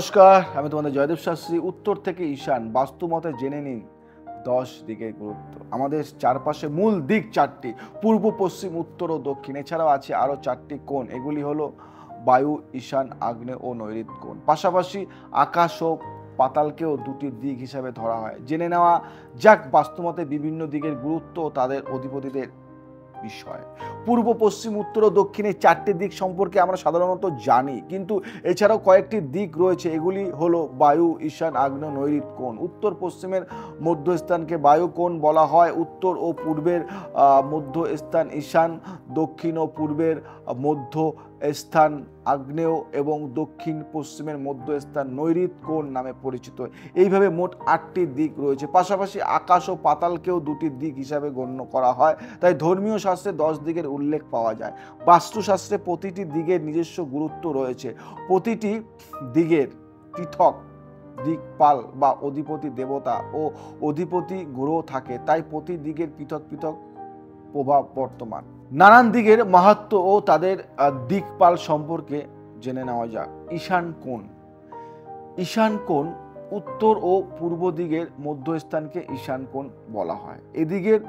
নমস্কার, আমি তোমাদের জয়দেব শাস্ত্রী। উত্তর থেকে ঈশান বাস্তুমতে জেনে নিন 10 দিকের গুরুত্ব। আমাদের চারপাশে মূল দিক 4টি, পূর্ব, পশ্চিম, উত্তর ও দক্ষিণ। এছাড়াও আছে আরও 4টি কোণ। এগুলি হলো বায়ু, ঈশান, আগ্নেয় ও নৈঋত্য কোণ। পাশাপাশি আকাশ ও পাতালকেও দুটি দিক হিসাবে ধরা হয়। জেনে নেওয়া যাক বাস্তুমতে বিভিন্ন দিকের গুরুত্ব ও তাদের অধিপতিদের বিষয়। পূর্ব, পশ্চিম, উত্তর ও দক্ষিণে 4টি দিক সম্পর্কে আমরা সাধারণত জানি, কিন্তু এছাড়াও কয়েকটি দিক রয়েছে। এগুলি হলো বায়ু, ঈশান, আগ্নেয়, নৈঋত্য কোণ। উত্তর পশ্চিমের মধ্যস্থানকে বায়ু কোণ বলা হয়। উত্তর ও পূর্বের মধ্যস্থান ঈশান, দক্ষিণ ও পূর্বের মধ্য স্থান আগ্নেয় এবং দক্ষিণ পশ্চিমের মধ্যস্থান নৈঋত্য কোণ নামে পরিচিত। এইভাবে মোট 8টি দিক রয়েছে। পাশাপাশি আকাশ ও পাতালকেও দুটি দিক হিসাবে গণ্য করা হয়। তাই ধর্মীয় শাস্ত্রে 10 দিকের উল্লেখ পাওয়া যায়। বাস্তুশাস্ত্রে প্রতিটি দিকের নিজস্ব গুরুত্ব রয়েছে। প্রতিটি দিকের পৃথক দিকপাল বা অধিপতি দেবতা ও অধিপতি গ্রহ থাকে, তাই প্রতি দিকের পৃথক পৃথক প্রভাব বর্তমান। নানান দিকের মাহাত্ম্য ও তাদের দিকপাল সম্পর্কে জেনে নেওয়া যাক। ঈশান কোণ। ঈশান কোণ উত্তর ও পূর্ব দিকের মধ্যস্থানকে ঈশান কোণ বলা হয়। এদিকের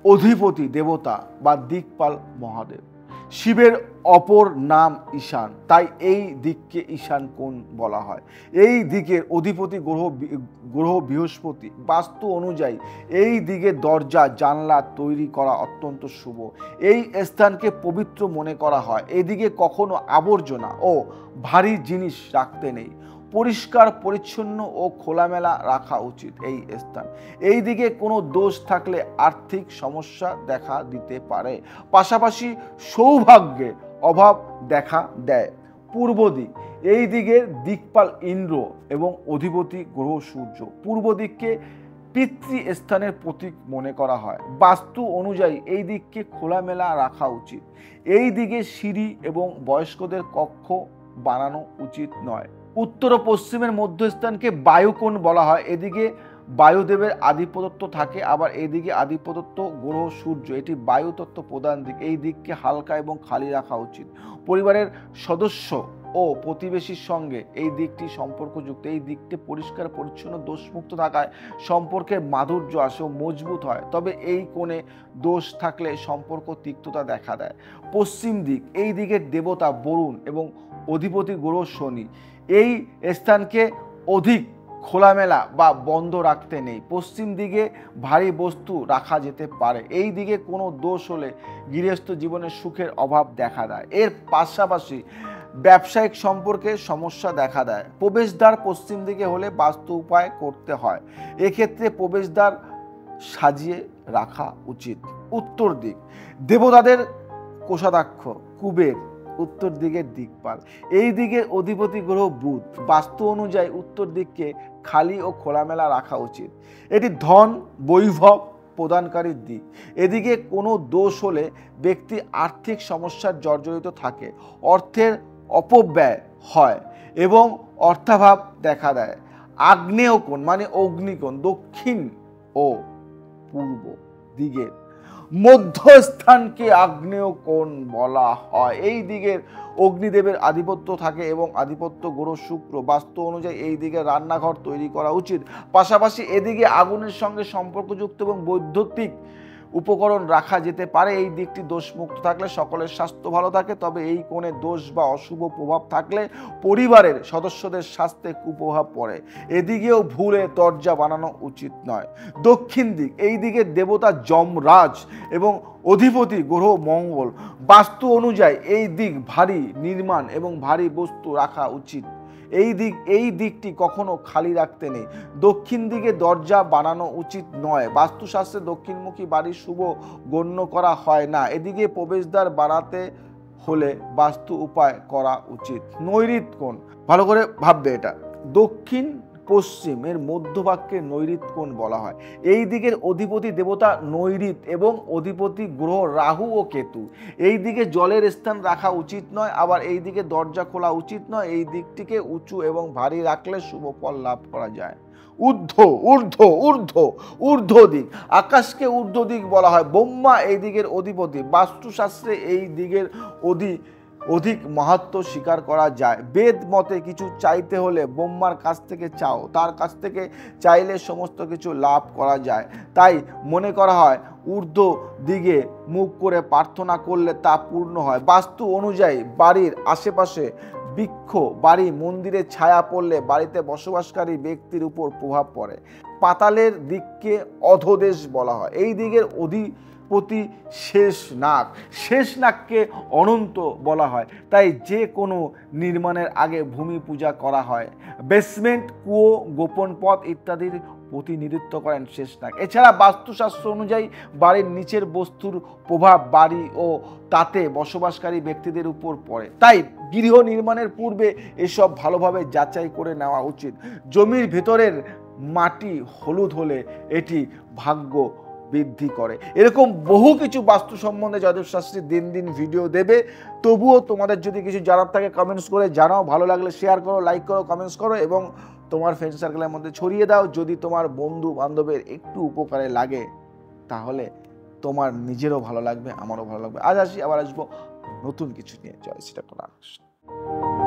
অধিপতি দেবতা বা দিকপাল মহাদেব। শিবের অপর নাম ঈশান, তাই এই দিককে ঈশান কোণ বলা হয়। এই দিকের অধিপতি গ্রহ বৃহস্পতি। বাস্তু অনুযায়ী এই দিকে দরজা জানলা তৈরি করা অত্যন্ত শুভ। এই স্থানকে পবিত্র মনে করা হয়। এদিকে কখনো আবর্জনা ও ভারী জিনিস রাখতে নেই। পরিষ্কার পরিচ্ছন্ন ও খোলামেলা রাখা উচিত এই স্থান। এই দিকে কোনো দোষ থাকলে আর্থিক সমস্যা দেখা দিতে পারে। পাশাপাশি সৌভাগ্যের অভাব দেখা দেয়। পূর্ব দিক। এই দিকের দিকপাল ইন্দ্র এবং অধিপতি গ্রহ সূর্য। পূর্ব দিককে পিতৃস্থানের প্রতীক মনে করা হয়। বাস্তু অনুযায়ী এই দিককে খোলামেলা রাখা উচিত। এই দিকে সিঁড়ি এবং বয়স্কদের কক্ষ বানানো উচিত নয়। উত্তর ও পশ্চিমের মধ্যস্থানকে বায়ুকোণ বলা হয়। এদিকে বায়ুদেবের আধিপত্য থাকে, আবার এদিকে আধিপত্য গ্রহ সূর্য। এটি বায়ুতত্ত্ব প্রধান দিক। এই দিককে হালকা এবং খালি রাখা উচিত। পরিবারের সদস্য ও প্রতিবেশীর সঙ্গে এই দিকটি সম্পর্কযুক্ত। এই দিকটি পরিষ্কার পরিচ্ছন্ন দোষমুক্ত থাকায় সম্পর্কের মাধুর্য আসে ও মজবুত হয়। তবে এই কোণে দোষ থাকলে সম্পর্ক তিক্ততা দেখা দেয়। পশ্চিম দিক। এই দিকের দেবতা বরুণ এবং অধিপতি গ্রহ শনি। এই স্থানকে অধিক খোলামেলা বা বন্ধ রাখতে নেই। পশ্চিম দিকে ভারী বস্তু রাখা যেতে পারে। এই দিকে কোনো দোষ হলে গৃহস্থ জীবনের সুখের অভাব দেখা দেয়। এর পাশাপাশি ব্যবসায়িক সম্পর্কে সমস্যা দেখা দেয়। প্রবেশদ্বার পশ্চিম দিকে হলে বাস্তু উপায় করতে হয়। এক্ষেত্রে প্রবেশদ্বার সাজিয়ে রাখা উচিত। উত্তর দিক। দেবতাদের কোষাধ্যক্ষ কুবের উত্তর দিকের দিকপাল। এই দিকের অধিপতি গ্রহ বুধ। বাস্তু অনুযায়ী উত্তর দিককে খালি ও খোলামেলা রাখা উচিত। এটি ধন বৈভব প্রদানকারী দিক। এদিকে কোনো দোষ হলে ব্যক্তি আর্থিক সমস্যার জর্জরিত থাকে, অর্থের অপব্যয় হয় এবং অর্থাভাব দেখা দেয়। আগ্নেয় কোণ মানে অগ্নিকোণ দক্ষিণ ও পূর্ব দিকের মধ্যস্থানকে আগ্নেয় কোণ বলা হয়। এই দিকের অগ্নিদেবের আধিপত্য থাকে এবং আধিপত্য গ্রহ শুক্র। বাস্তু অনুযায়ী এই দিকে রান্নাঘর তৈরি করা উচিত। পাশাপাশি এদিকে আগুনের সঙ্গে সম্পর্কযুক্ত এবং বৈদ্যুতিক উপকরণ রাখা যেতে পারে। এই দিকটি দোষমুক্ত থাকলে সকলের স্বাস্থ্য ভালো থাকে। তবে এই কোণে দোষ বা অশুভ প্রভাব থাকলে পরিবারের সদস্যদের স্বাস্থ্যে কুপ্রভাব পড়ে। এদিকেও ভুলে দরজা বানানো উচিত নয়। দক্ষিণ দিক। এই দিকে দেবতা যমরাজ এবং অধিপতি গ্রহ মঙ্গল। বাস্তু অনুযায়ী এই দিক ভারী নির্মাণ এবং ভারী বস্তু রাখা উচিত। এই দিকটি কখনো খালি রাখতে নেই। দক্ষিণ দিকে দরজা বানানো উচিত নয়। বাস্তুশাস্ত্রে দক্ষিণমুখী বাড়ি শুভ গণ্য করা হয় না। এদিকে প্রবেশদ্বার বাড়াতে হলে বাস্তু উপায় করা উচিত। নৈঋত্য কোণ। ভালো করে ভাববে এটা। দক্ষিণ পশ্চিমের মধ্যভাগকে নৈঋত্য কোণ বলা হয়। এই দিকের অধিপতি দেবতা নৈঋত্য এবং অধিপতি গ্রহ রাহু ও কেতু। এই দিকে জলের স্থান রাখা উচিত নয়, আবার এই দিকে দরজা খোলা উচিত নয়। এই দিকটিকে উঁচু এবং ভারী রাখলে শুভ ফল লাভ করা যায়। ঊর্ধ্ব দিক। আকাশকে ঊর্ধ্ব দিক বলা হয়। ব্রহ্মা এই দিকের অধিপতি। বাস্তুশাস্ত্রে এই দিকের অধিক মাহাত্ম্য স্বীকার করা যায়। বেদ মতে কিছু চাইতে হলে ব্রহ্মার কাছ থেকে চাও, তার কাছ থেকে চাইলে সমস্ত কিছু লাভ করা যায়। তাই মনে করা হয় ঊর্ধ্ব দিকে মুখ করে প্রার্থনা করলে তা পূর্ণ হয়। বাস্তু অনুযায়ী বাড়ির আশেপাশে বৃক্ষ, বাড়ি, মন্দিরে ছায়া পড়লে বাড়িতে বসবাসকারী ব্যক্তির উপর প্রভাব পড়ে। পাতালের দিককে অধোদেশ বলা হয়। এই দিকের অধিপতি শেষ নাগ, শেষ নাগকে অনন্ত বলা হয়। তাই যে কোনো নির্মাণের আগে ভূমি পূজা করা হয়। বেসমেন্ট, কুয়ো, গোপন পথ ইত্যাদির প্রতিনিধিত্ব করেন শেষ নাগ। এছাড়া বাস্তুশাস্ত্র অনুযায়ী বাড়ির নিচের বস্তুর প্রভাব বাড়ি ও তাতে বসবাসকারী ব্যক্তিদের উপর পড়ে। তাই গৃহ নির্মাণের পূর্বে এসব ভালোভাবে যাচাই করে নেওয়া উচিত। জমির ভেতরের মাটি হলুদ হলে এটি ভাগ্য বৃদ্ধি করে। এরকম বহু কিছু বাস্তু সম্বন্ধে জয়দেব শাস্ত্রী দিন দিন ভিডিও দেবে। তবুও তোমাদের যদি কিছু জানার থাকে কমেন্টস করে জানাও। ভালো লাগলে শেয়ার করো, লাইক করো, কমেন্টস করো এবং তোমার ফ্রেন্ড সার্কেলের মধ্যে ছড়িয়ে দাও। যদি তোমার বন্ধু বান্ধবের একটু উপকারে লাগে তাহলে তোমার নিজেরও ভালো লাগবে, আমারও ভালো লাগবে। আজ আসি, আবার আসবো নতুন কিছু নিয়ে। জয় শ্রী রাম।